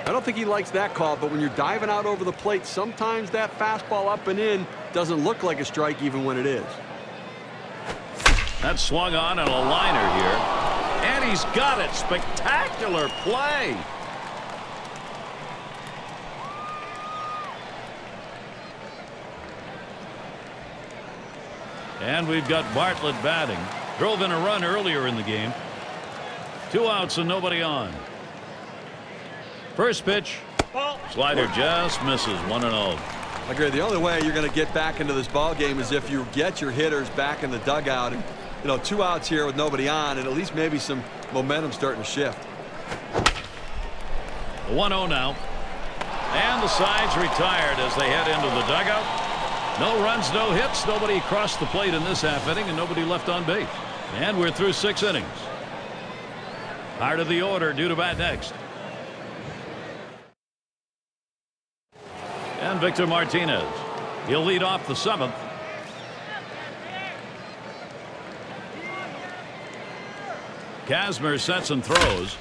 I don't think he likes that call, but when you're diving out over the plate, sometimes that fastball up and in doesn't look like a strike even when it is. That's swung on and a liner here. And he's got it. Spectacular play. And we've got Bartlett batting. Drove in a run earlier in the game. 2 outs and nobody on. First pitch. Slider just misses. 1-0. I agree. The only way you're going to get back into this ball game is if you get your hitters back in the dugout. And, 2 outs here with nobody on, and at least maybe some momentum starting to shift. 1-0 now. And the side's retired as they head into the dugout. No runs, no hits. Nobody crossed the plate in this half inning, and nobody left on base. And we're through 6 innings. Heart of the order due to bat next. And Victor Martinez. He'll lead off the 7th. Kazmir sets and throws.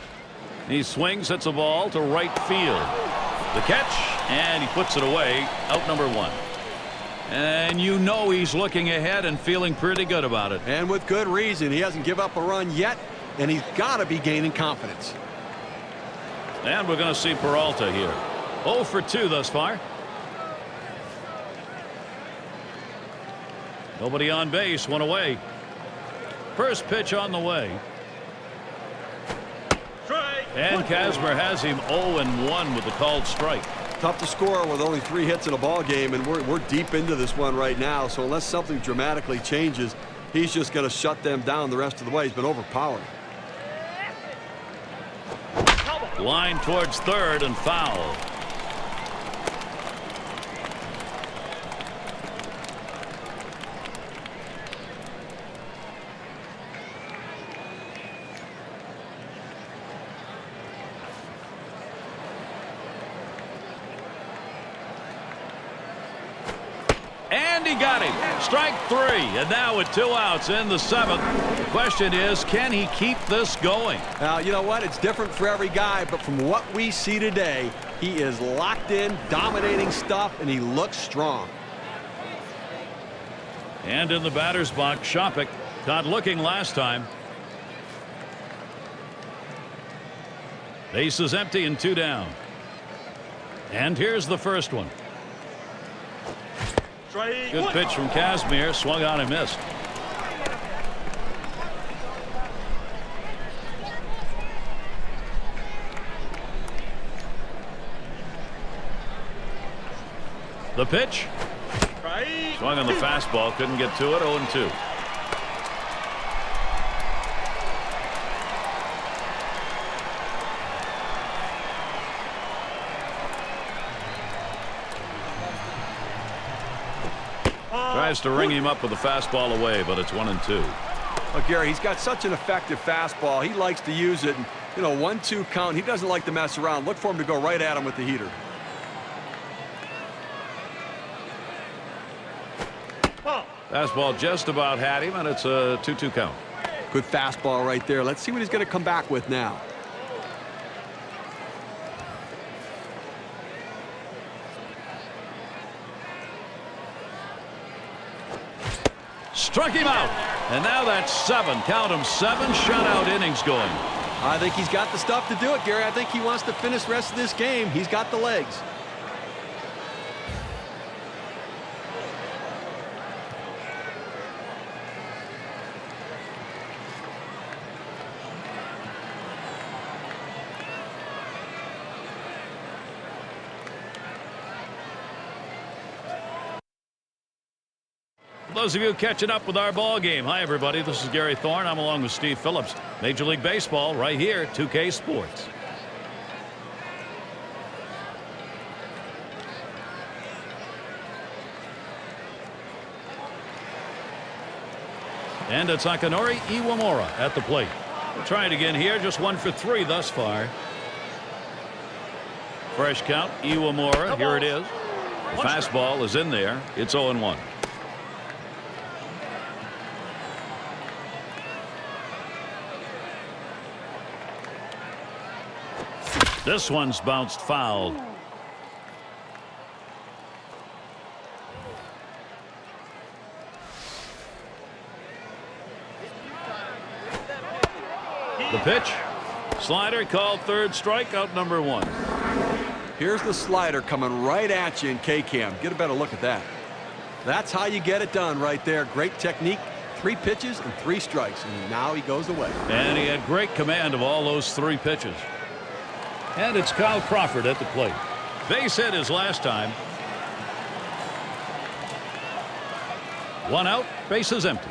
He swings, hits a ball to right field. The catch, and he puts it away. Out number 1. And he's looking ahead and feeling pretty good about it. And with good reason. He hasn't given up a run yet, and he's got to be gaining confidence. And we're going to see Peralta here. 0 for 2 thus far. Nobody on base, 1 away. First pitch on the way. And Kazmir has him 0-1 with the called strike. Tough to score with only 3 hits in a ball game, and we're deep into this one right now. So unless something dramatically changes, he's just going to shut them down the rest of the way. He's been overpowered. Line towards third and foul. And he got him. Strike 3. And now with 2 outs in the 7th. The question is, can he keep this going? Now, you know what? It's different for every guy, but from what we see today, he is locked in, dominating stuff, and he looks strong. And in the batter's box, Shopik caught looking last time. Base is empty and 2 down. And here's the first one. Good pitch from Kazmir. Swung on and missed. The pitch. Swung on the fastball. Couldn't get to it. 0-2. Tries to ring him up with the fastball away, but it's 1-2. Well, Gary, he's got such an effective fastball. He likes to use it. And, 1-2 count. He doesn't like to mess around. Look for him to go right at him with the heater. Fastball just about had him, and it's a 2-2 count. Good fastball right there. Let's see what he's going to come back with now. Struck him out. And now that's 7. Count him, 7 shutout innings going. I think he's got the stuff to do it, Gary. I think he wants to finish the rest of this game. He's got the legs. Those of you catching up with our ball game, hi everybody, this is Gary Thorne. I'm along with Steve Phillips. Major League Baseball right here, 2K Sports. And it's Akinori Iwamura at the plate. We'll try it again here, just 1 for 3 thus far. Fresh count, Iwamura, here it is. The fastball is in there, it's 0-1. This one's bounced foul. The pitch. Slider called third, strikeout number 1. Here's the slider coming right at you in K-Cam. Get a better look at that. That's how you get it done right there. Great technique. 3 pitches and 3 strikes. And now he goes away. And he had great command of all those 3 pitches. And it's Kyle Crawford at the plate. Base hit his last time. 1 out, base is empty.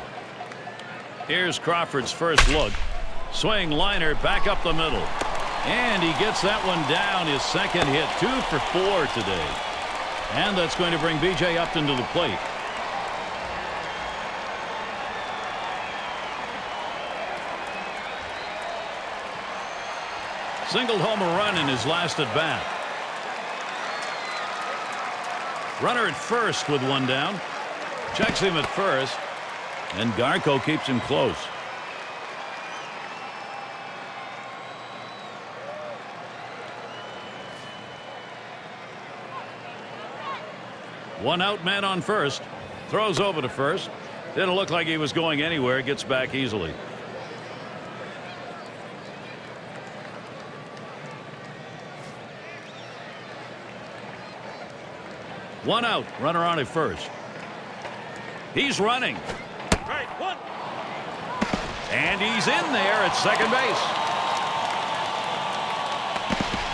Here's Crawford's first look. Swing liner back up the middle. And he gets that one down. His second hit, 2 for 4 today. And that's going to bring B.J. Upton to the plate. Singled home a run in his last at bat. Runner at first with 1 down. Checks him at first. And Garco keeps him close. One out, man on first. Throws over to first. Didn't look like he was going anywhere. Gets back easily. One out, runner on at first. He's running. Right, 1. And he's in there at second base.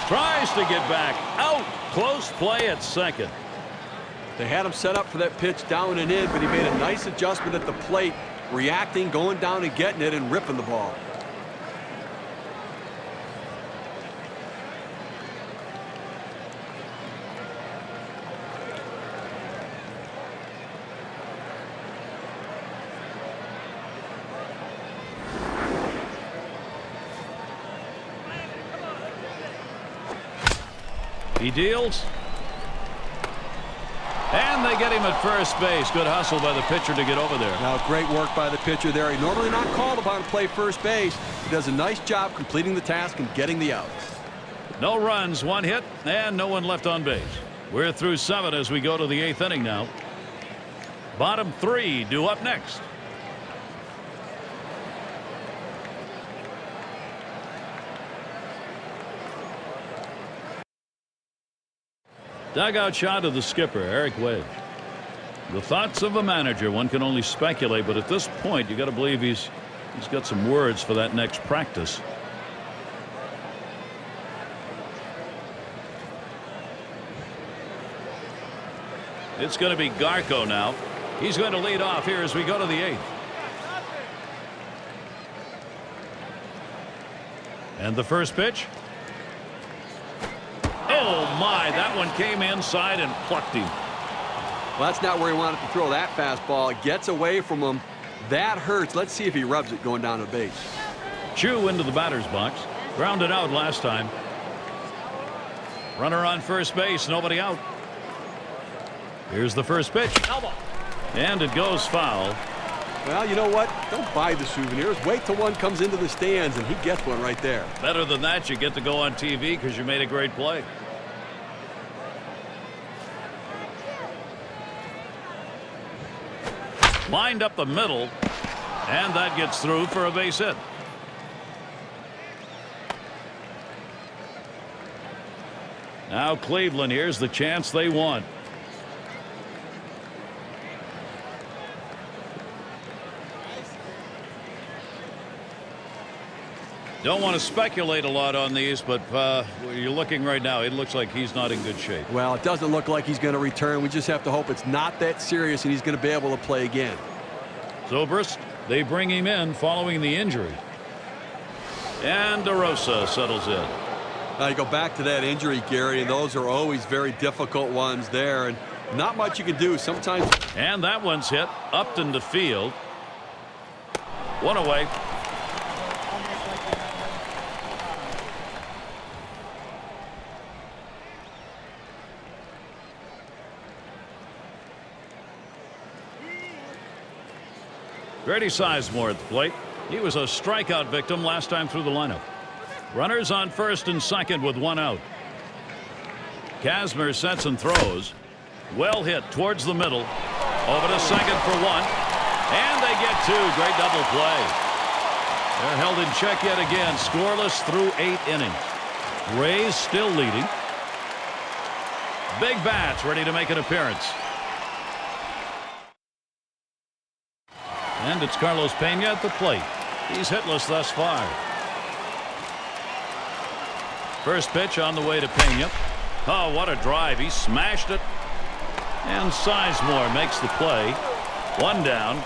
Tries to get back. Out. Close play at second. They had him set up for that pitch down and in, but he made a nice adjustment at the plate, reacting, going down and getting it, and ripping the ball. He deals. And they get him at first base. Good hustle by the pitcher to get over there. Now, great work by the pitcher there. He normally not called upon to play first base. He does a nice job completing the task and getting the out. No runs, 1 hit, and no one left on base. We're through 7 as we go to the 8th inning now. Bottom 3 due up next. Dugout shot of the skipper, Eric Wedge. The thoughts of a manager, one can only speculate, but at this point you got to believe he's got some words for that next practice. It's going to be Garco now. He's going to lead off here as we go to the 8th. And the first pitch. Oh my, that one came inside and plucked him. Well, that's not where he wanted to throw that fastball. It gets away from him. That hurts. Let's see if he rubs it going down to base. Chew into the batter's box. Grounded out last time. Runner on first base, nobody out. Here's the first pitch. And it goes foul. Well, you know what? Don't buy the souvenirs. Wait till one comes into the stands and he gets one right there. Better than that, you get to go on TV because you made a great play. Lined up the middle, and that gets through for a base hit. Now Cleveland, here's the chance they want. Don't want to speculate a lot on these, but you're looking right now. It looks like he's not in good shape. Well, it doesn't look like he's going to return. We just have to hope it's not that serious and he's going to be able to play again. Zobrist, they bring him in following the injury. And DeRosa settles in. Now you go back to that injury, Gary, and those are always very difficult ones there, and not much you can do sometimes. And that one's hit. Upton to field. One away. Grady Sizemore at the plate. He was a strikeout victim last time through the lineup. Runners on first and second with one out. Kazmir sets and throws. Well hit towards the middle. Over to second for one. And they get two. Great double play. They're held in check yet again. Scoreless through 8 innings. Rays still leading. Big bats ready to make an appearance. And it's Carlos Pena at the plate. He's hitless thus far. First pitch on the way to Pena. Oh, what a drive. He smashed it. And Sizemore makes the play. One down.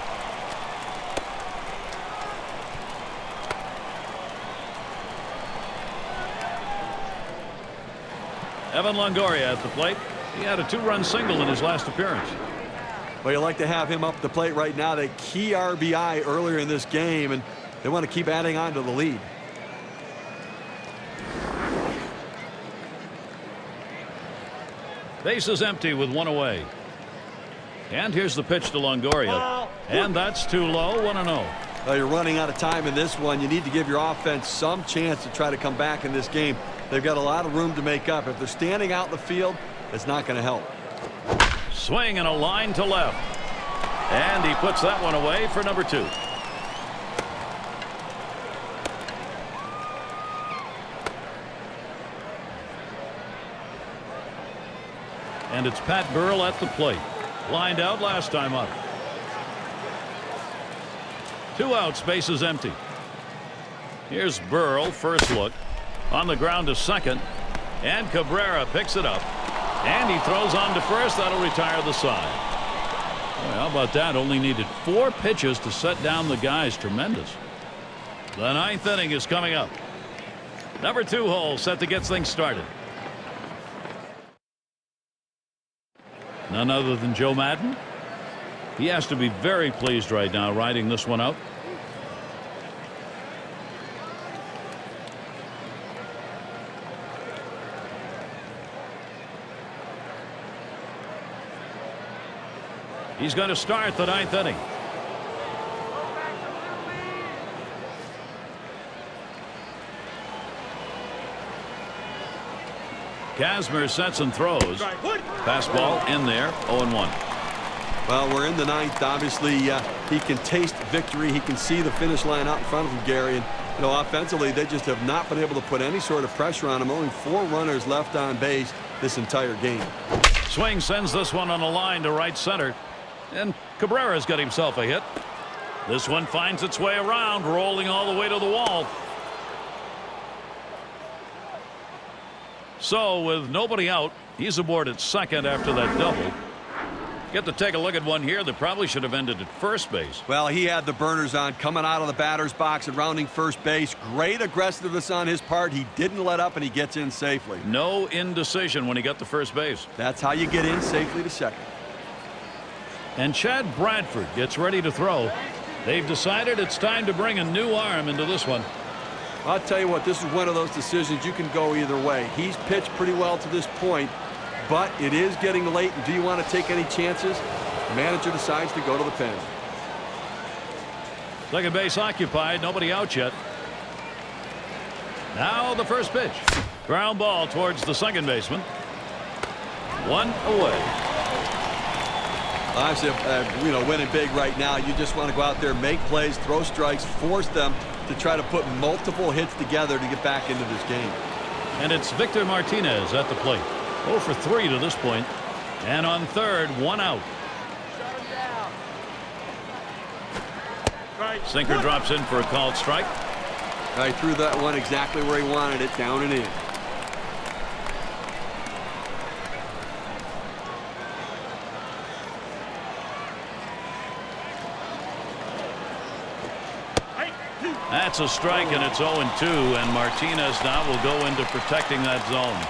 Evan Longoria at the plate. He had a 2-run single in his last appearance. Well, you like to have him up the plate right now. That key RBI earlier in this game, and they want to keep adding on to the lead. Base is empty with one away. And here's the pitch to Longoria. And that's too low. 1-0. Well, you're running out of time in this one. You need to give your offense some chance to try to come back in this game. They've got a lot of room to make up. If they're standing out in the field, it's not going to help. Swing and a line to left. And he puts that one away for number 2. And it's Pat Burrell at the plate. Lined out last time up. 2 outs, base is empty. Here's Burrell, first look. On the ground to second. And Cabrera picks it up. And he throws on to first. That'll retire the side. Boy, how about that? Only needed 4 pitches to set down the guys. Tremendous. The 9th inning is coming up. Number 2 hole set to get things started. None other than Joe Madden. He has to be very pleased right now riding this one out. He's going to start the 9th inning. Kazmir sets and throws. Fastball in there. 0-1. Well, we're in the 9th. Obviously, he can taste victory. He can see the finish line out in front of him, Gary. And, you know, offensively, they just have not been able to put any sort of pressure on him. Only 4 runners left on base this entire game. Swing sends this one on a line to right center. And Cabrera's got himself a hit. This one finds its way around, rolling all the way to the wall. So with nobody out, he's aboard at second after that double. Get to take a look at one here that probably should have ended at first base. Well, he had the burners on coming out of the batter's box and rounding first base. Great aggressiveness on his part. He didn't let up and he gets in safely. No indecision when he got to first base. That's how you get in safely to second. And Chad Bradford gets ready to throw. They've decided it's time to bring a new arm into this one. I'll tell you what, this is one of those decisions you can go either way. He's pitched pretty well to this point, but it is getting late. And do you want to take any chances? The manager decides to go to the pen. Second base occupied. Nobody out yet. Now the first pitch. Ground ball towards the second baseman. One away. I said, winning big right now. You just want to go out there, make plays, throw strikes, force them to try to put multiple hits together to get back into this game. And it's Victor Martinez at the plate. 0 for 3 to this point. And on third, one out. Sinker drops in for a called strike. I threw that one exactly where he wanted it, down and in. That's a strike, and it's 0-2, and Martinez now will go into protecting that zone.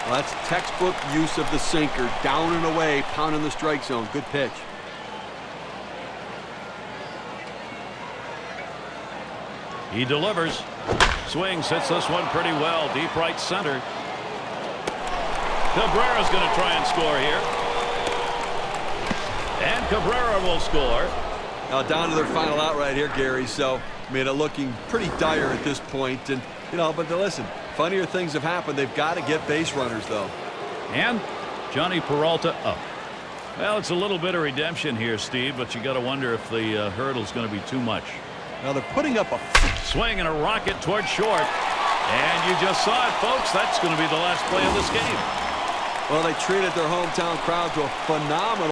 Well, that's textbook use of the sinker, down and away, pounding the strike zone. Good pitch. He delivers. Swings, hits this one pretty well. Deep right center. Cabrera's going to try and score here. And Cabrera will score. Now down to their final out right here, Gary. So, I mean, looking pretty dire at this point. And, but listen, funnier things have happened. They've got to get base runners, though. And Johnny Peralta up. Well, it's a little bit of redemption here, Steve, but you got to wonder if the hurdle's going to be too much. Now they're putting up a swing and a rocket toward short. And you just saw it, folks. That's going to be the last play of this game. Well, they treated their hometown crowd to a phenomenal